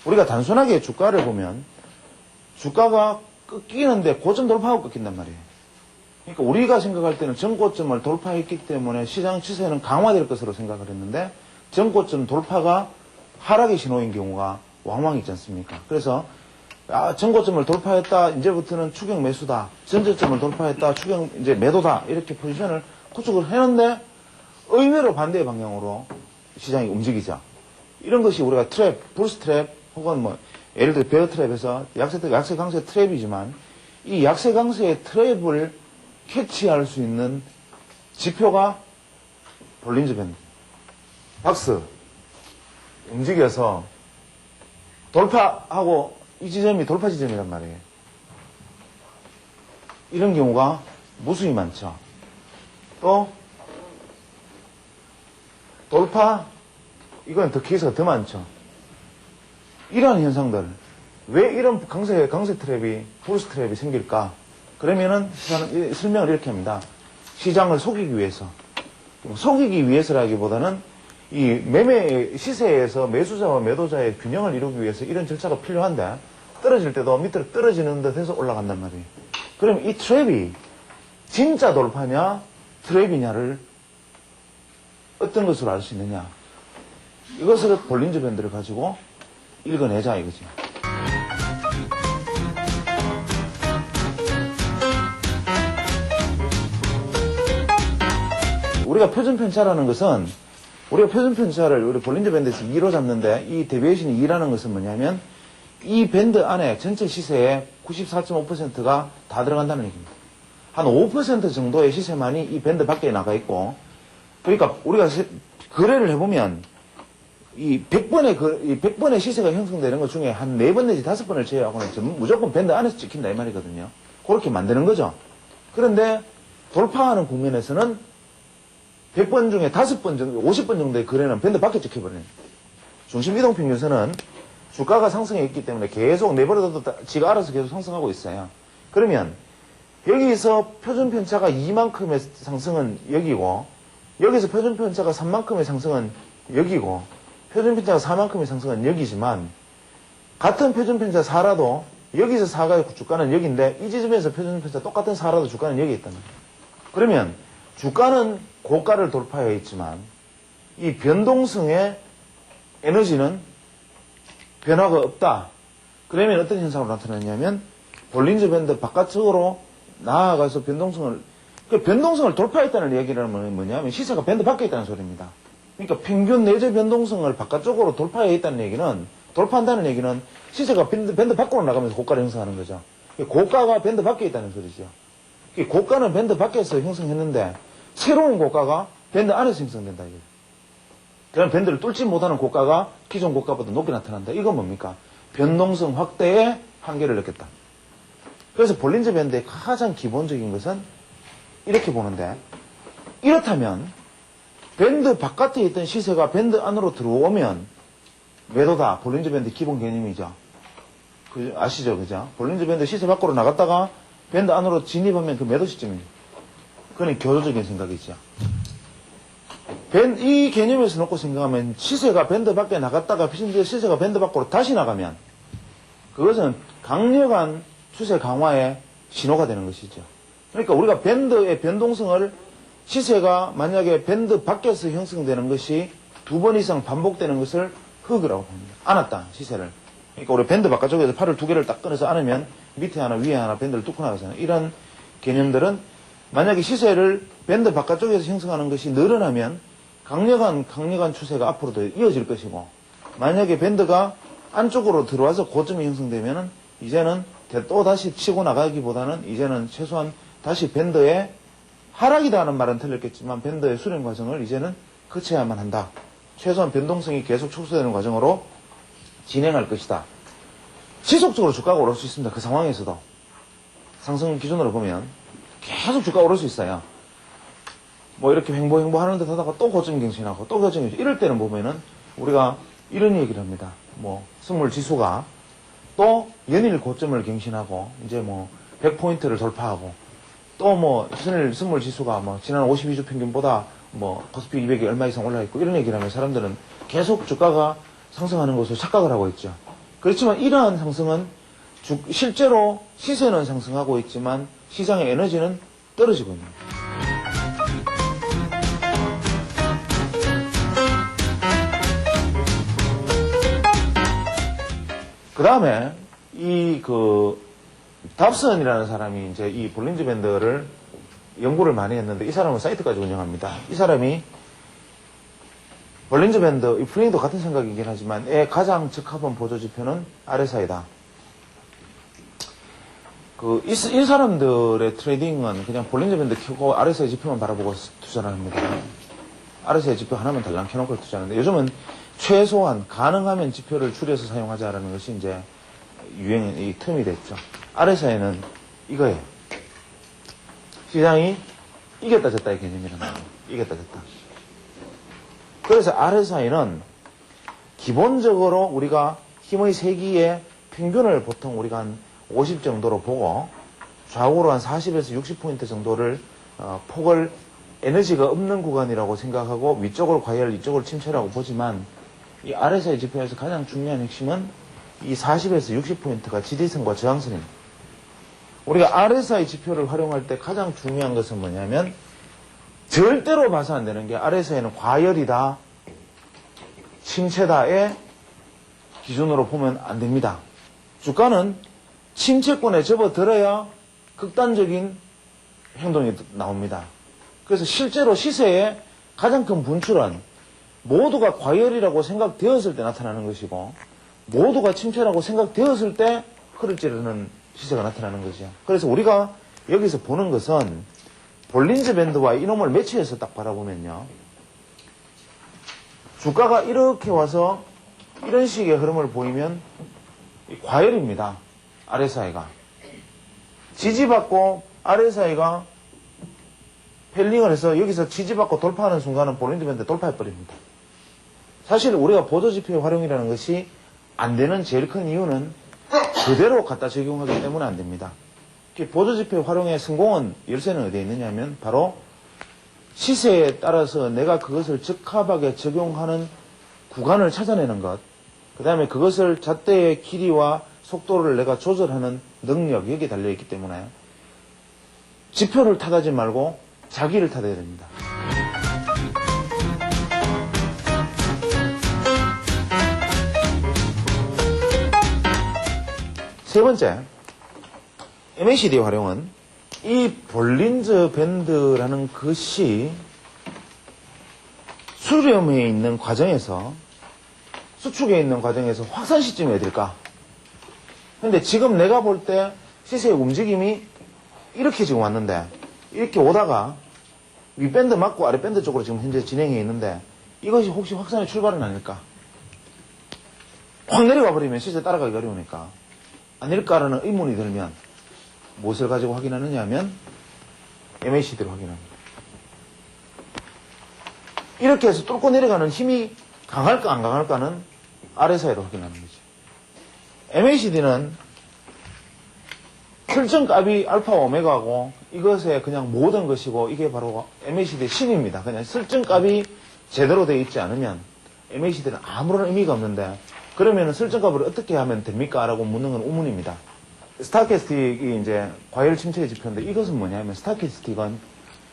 우리가 단순하게 주가를 보면 주가가 꺾이는데 고점 돌파하고 꺾인단 말이에요. 그러니까 우리가 생각할 때는 전고점을 돌파했기 때문에 시장 추세는 강화될 것으로 생각을 했는데 전고점 돌파가 하락의 신호인 경우가 왕왕 있지 않습니까? 그래서 전고점을 돌파했다. 이제부터는 추격 매수다. 전저점을 돌파했다. 추격 이제 매도다. 이렇게 포지션을 구축을 했는데 의외로 반대의 방향으로 시장이 움직이죠. 이런 것이 우리가 트랩, 불스 트랩 혹은 뭐 예를 들어 베어 트랩에서 약세 강세 트랩이지만 이 약세 강세의 트랩을 캐치할 수 있는 지표가 볼린저 밴드. 박스 움직여서 돌파하고 이 지점이 돌파 지점이란 말이에요. 이런 경우가 무수히 많죠. 또 돌파 이건 더 케이스가 더 많죠. 이러한 현상들 왜 이런 강세 트랩이 불스 트랩이 생길까? 그러면은 설명을 이렇게 합니다. 시장을 속이기 위해서 속이기 위해서라기보다는 이 매매 시세에서 매수자와 매도자의 균형을 이루기 위해서 이런 절차가 필요한데 떨어질 때도 밑으로 떨어지는 듯해서 올라간단 말이에요. 그럼 이 트랩이 진짜 돌파냐 트랩이냐를 어떤 것으로 알 수 있느냐 이것을 볼린저 밴드를 가지고 읽어내자 이거지. 우리가 표준편차라는 것은 우리가 표준편차를 우리 볼린저 밴드에서 2로 잡는데 이 데비에이션이 2라는 것은 뭐냐면 이 밴드 안에 전체 시세의 94.5%가 다 들어간다는 얘기입니다. 한 5% 정도의 시세만이 이 밴드 밖에 나가 있고 그러니까 우리가 거래를 해보면 이 100번의 시세가 형성되는 것 중에 한 4번 내지 5번을 제외하고는 무조건 밴드 안에서 찍힌다 이 말이거든요. 그렇게 만드는 거죠. 그런데 돌파하는 국면에서는 100번 중에 5번 정도, 50번 정도의 거래는 밴드 밖에 찍혀버려요. 중심 이동 평균선은 주가가 상승해 있기 때문에 계속 내버려둬도 지가 알아서 계속 상승하고 있어요. 그러면 여기서 표준편차가 2만큼의 상승은 여기고 여기서 표준편차가 3만큼의 상승은 여기고 표준편차가 4만큼의 상승은 여기지만 같은 표준편차 4라도 여기서 4가 주가는 여기인데 이 지점에서 표준편차 똑같은 4라도 주가는 여기 있다는 거예요. 그러면 주가는 고가를 돌파해 있지만 이 변동성의 에너지는 변화가 없다. 그러면 어떤 현상으로 나타나냐면 볼린저 밴드 바깥쪽으로 나아가서 변동성을 돌파했다는 얘기는 뭐냐면 시세가 밴드 밖에 있다는 소리입니다. 그러니까 평균 내재 변동성을 바깥쪽으로 돌파해 있다는 얘기는 돌파한다는 얘기는 시세가 밴드 밖으로 나가면서 고가를 형성하는 거죠. 고가가 밴드 밖에 있다는 소리죠. 고가는 밴드 밖에서 형성했는데 새로운 고가가 밴드 안에서 형성된다. 이거예요. 그럼 밴드를 뚫지 못하는 고가가 기존 고가보다 높게 나타난다. 이건 뭡니까? 변동성 확대의 한계를 느꼈다. 그래서 볼린저 밴드의 가장 기본적인 것은 이렇게 보는데 이렇다면 밴드 바깥에 있던 시세가 밴드 안으로 들어오면 매도다. 볼린저 밴드 기본 개념이죠. 아시죠? 그죠? 볼린저 밴드 시세 밖으로 나갔다가 밴드 안으로 진입하면 그 매도 시점입니다. 그건 교조적인 생각이죠. 이 개념에서 놓고 생각하면 시세가 밴드 밖에 나갔다가 시세가 밴드 밖으로 다시 나가면 그것은 강력한 추세 강화의 신호가 되는 것이죠. 그러니까 우리가 밴드의 변동성을 시세가 만약에 밴드 밖에서 형성되는 것이 2번 이상 반복되는 것을 흑이라고 봅니다. 안았다 시세를. 그러니까 우리 밴드 바깥쪽에서 팔을 2개를 딱 꺼내서 안으면 밑에 하나 위에 하나 밴드를 뚫고 나가잖아요. 이런 개념들은 만약에 시세를 밴드 바깥쪽에서 형성하는 것이 늘어나면 강력한 추세가 앞으로도 이어질 것이고 만약에 밴드가 안쪽으로 들어와서 고점이 형성되면은 이제는 또 다시 치고 나가기보다는 이제는 최소한 다시 밴드의 하락이다 하는 말은 틀렸겠지만 밴드의 수렴 과정을 이제는 거쳐야만 한다. 최소한 변동성이 계속 축소되는 과정으로 진행할 것이다. 지속적으로 주가가 오를 수 있습니다. 그 상황에서도. 상승 기준으로 보면 계속 주가가 오를 수 있어요. 뭐 이렇게 횡보 하는 듯 하다가 또 고점 갱신하고 또 고점 갱신. 이럴 때는 보면은 우리가 이런 얘기를 합니다. 뭐 선물 지수가 또 연일 고점을 갱신하고 이제 뭐 100포인트를 돌파하고 또 뭐 선물 지수가 뭐 지난 52주 평균보다 뭐 코스피 200이 얼마 이상 올라 있고 이런 얘기를 하면 사람들은 계속 주가가 상승하는 것으로 착각을 하고 있죠. 그렇지만 이러한 상승은 실제로 시세는 상승하고 있지만 시장의 에너지는 떨어지고 있는 거예요. 그 다음에 답슨이라는 사람이 이제 이 볼린저 밴드를 연구를 많이 했는데 이 사람은 사이트까지 운영합니다. 이 사람이 볼린저 밴드, 이 프링도 같은 생각이긴 하지만 가장 적합한 보조지표는 RSI다. 이 사람들의 트레이딩은 그냥 볼린저 밴드 켜고 RSI 지표만 바라보고 투자를 합니다. RSI 지표 하나만 달랑 켜놓고 투자하는데 요즘은 최소한 가능하면 지표를 줄여서 사용하자라는 것이 이제 이 틈이 됐죠. RSI는 이거예요. 시장이 이겼다 졌다의 개념이란 말이에요. 이겼다 졌다. 그래서 RSI는 기본적으로 우리가 힘의 세기의 평균을 보통 우리가 한 50 정도로 보고 좌우로 한 40에서 60포인트 정도를 폭을 에너지가 없는 구간이라고 생각하고 위쪽을 과열, 이쪽을 침체라고 보지만 이 RSI 지표에서 가장 중요한 핵심은 이 40에서 60포인트가 지지선과 저항선입니다. 우리가 RSI 지표를 활용할 때 가장 중요한 것은 뭐냐면 절대로 봐서 안 되는 게 RSI는 과열이다, 침체다의 기준으로 보면 안 됩니다. 주가는 침체권에 접어들어야 극단적인 행동이 나옵니다. 그래서 실제로 시세의 가장 큰 분출은 모두가 과열이라고 생각되었을 때 나타나는 것이고 모두가 침체라고 생각되었을 때 흐를찌르는 시세가 나타나는 거죠. 그래서 우리가 여기서 보는 것은 볼린저 밴드와 이놈을 매치해서 딱 바라보면요. 주가가 이렇게 와서 이런 식의 흐름을 보이면 과열입니다. RSI가. 지지받고 RSI가 펠링을 해서 여기서 지지받고 돌파하는 순간은 볼린저 밴드 돌파해버립니다. 사실 우리가 보조지표의 활용이라는 것이 안 되는 제일 큰 이유는 그대로 갖다 적용하기 때문에 안 됩니다. 보조지표 활용의 성공은 열쇠는 어디에 있느냐면 바로 시세에 따라서 내가 그것을 적합하게 적용하는 구간을 찾아내는 것, 그 다음에 그것을 잣대의 길이와 속도를 내가 조절하는 능력, 여기에 달려있기 때문에 지표를 탓하지 말고 자기를 탓해야 됩니다. 세 번째, MACD 활용은 이 볼린저 밴드라는 것이 수렴에 있는 과정에서, 수축에 있는 과정에서 확산 시점이 어딜까? 근데 지금 내가 볼 때 시세의 움직임이 이렇게 지금 왔는데, 이렇게 오다가 윗밴드 맞고 아랫밴드 쪽으로 지금 현재 진행해 있는데, 이것이 혹시 확산의 출발은 아닐까? 확 내려가 버리면 시세 따라가기 어려우니까. 아닐까라는 의문이 들면 무엇을 가지고 확인하느냐 하면 MACD로 확인합니다. 이렇게 해서 뚫고 내려가는 힘이 강할까 안 강할까는 RSI로 확인하는 거죠. MACD는 설정값이 알파와 오메가고 이것의 그냥 모든 것이고 이게 바로 MACD의 신입니다. 그냥 설정값이 제대로 되어 있지 않으면 MACD는 아무런 의미가 없는데 그러면 설정값을 어떻게 하면 됩니까? 라고 묻는 건 우문입니다. 스타캐스틱이 이제 과열 침체의 지표인데 이것은 뭐냐면 스타캐스틱은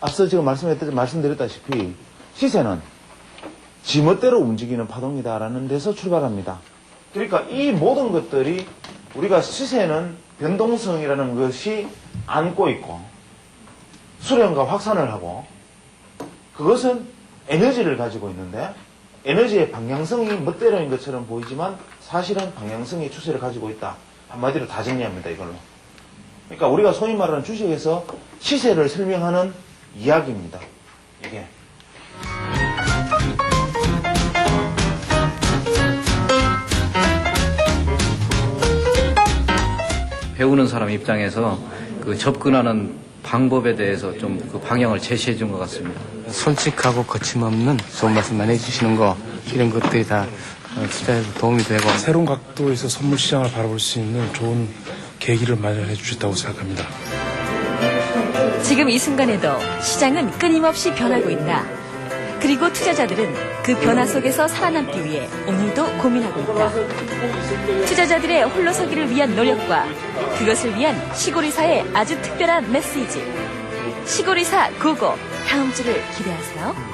앞서 지금 말씀드렸다시피 시세는 지멋대로 움직이는 파동이다라는 데서 출발합니다. 그러니까 이 모든 것들이 우리가 시세는 변동성이라는 것이 안고 있고 수렴과 확산을 하고 그것은 에너지를 가지고 있는데 에너지의 방향성이 멋대로인 것처럼 보이지만 사실은 방향성의 추세를 가지고 있다. 한마디로 다 정리합니다. 이걸로. 그러니까 우리가 소위 말하는 주식에서 시세를 설명하는 이야기입니다. 이게. 배우는 사람 입장에서 그 접근하는 방법에 대해서 좀 그 방향을 제시해 준 것 같습니다. 솔직하고 거침없는 좋은 말씀만 해주시는 거 이런 것들이 다 투자에 도움이 되고 새로운 각도에서 선물 시장을 바라볼 수 있는 좋은 계기를 마련해 주셨다고 생각합니다. 지금 이 순간에도 시장은 끊임없이 변하고 있다. 그리고 투자자들은 그 변화 속에서 살아남기 위해 오늘도 고민하고 있다. 투자자들의 홀로서기를 위한 노력과 그것을 위한 시골이사의 아주 특별한 메시지. 시골이사 고고 다음 주를 기대하세요.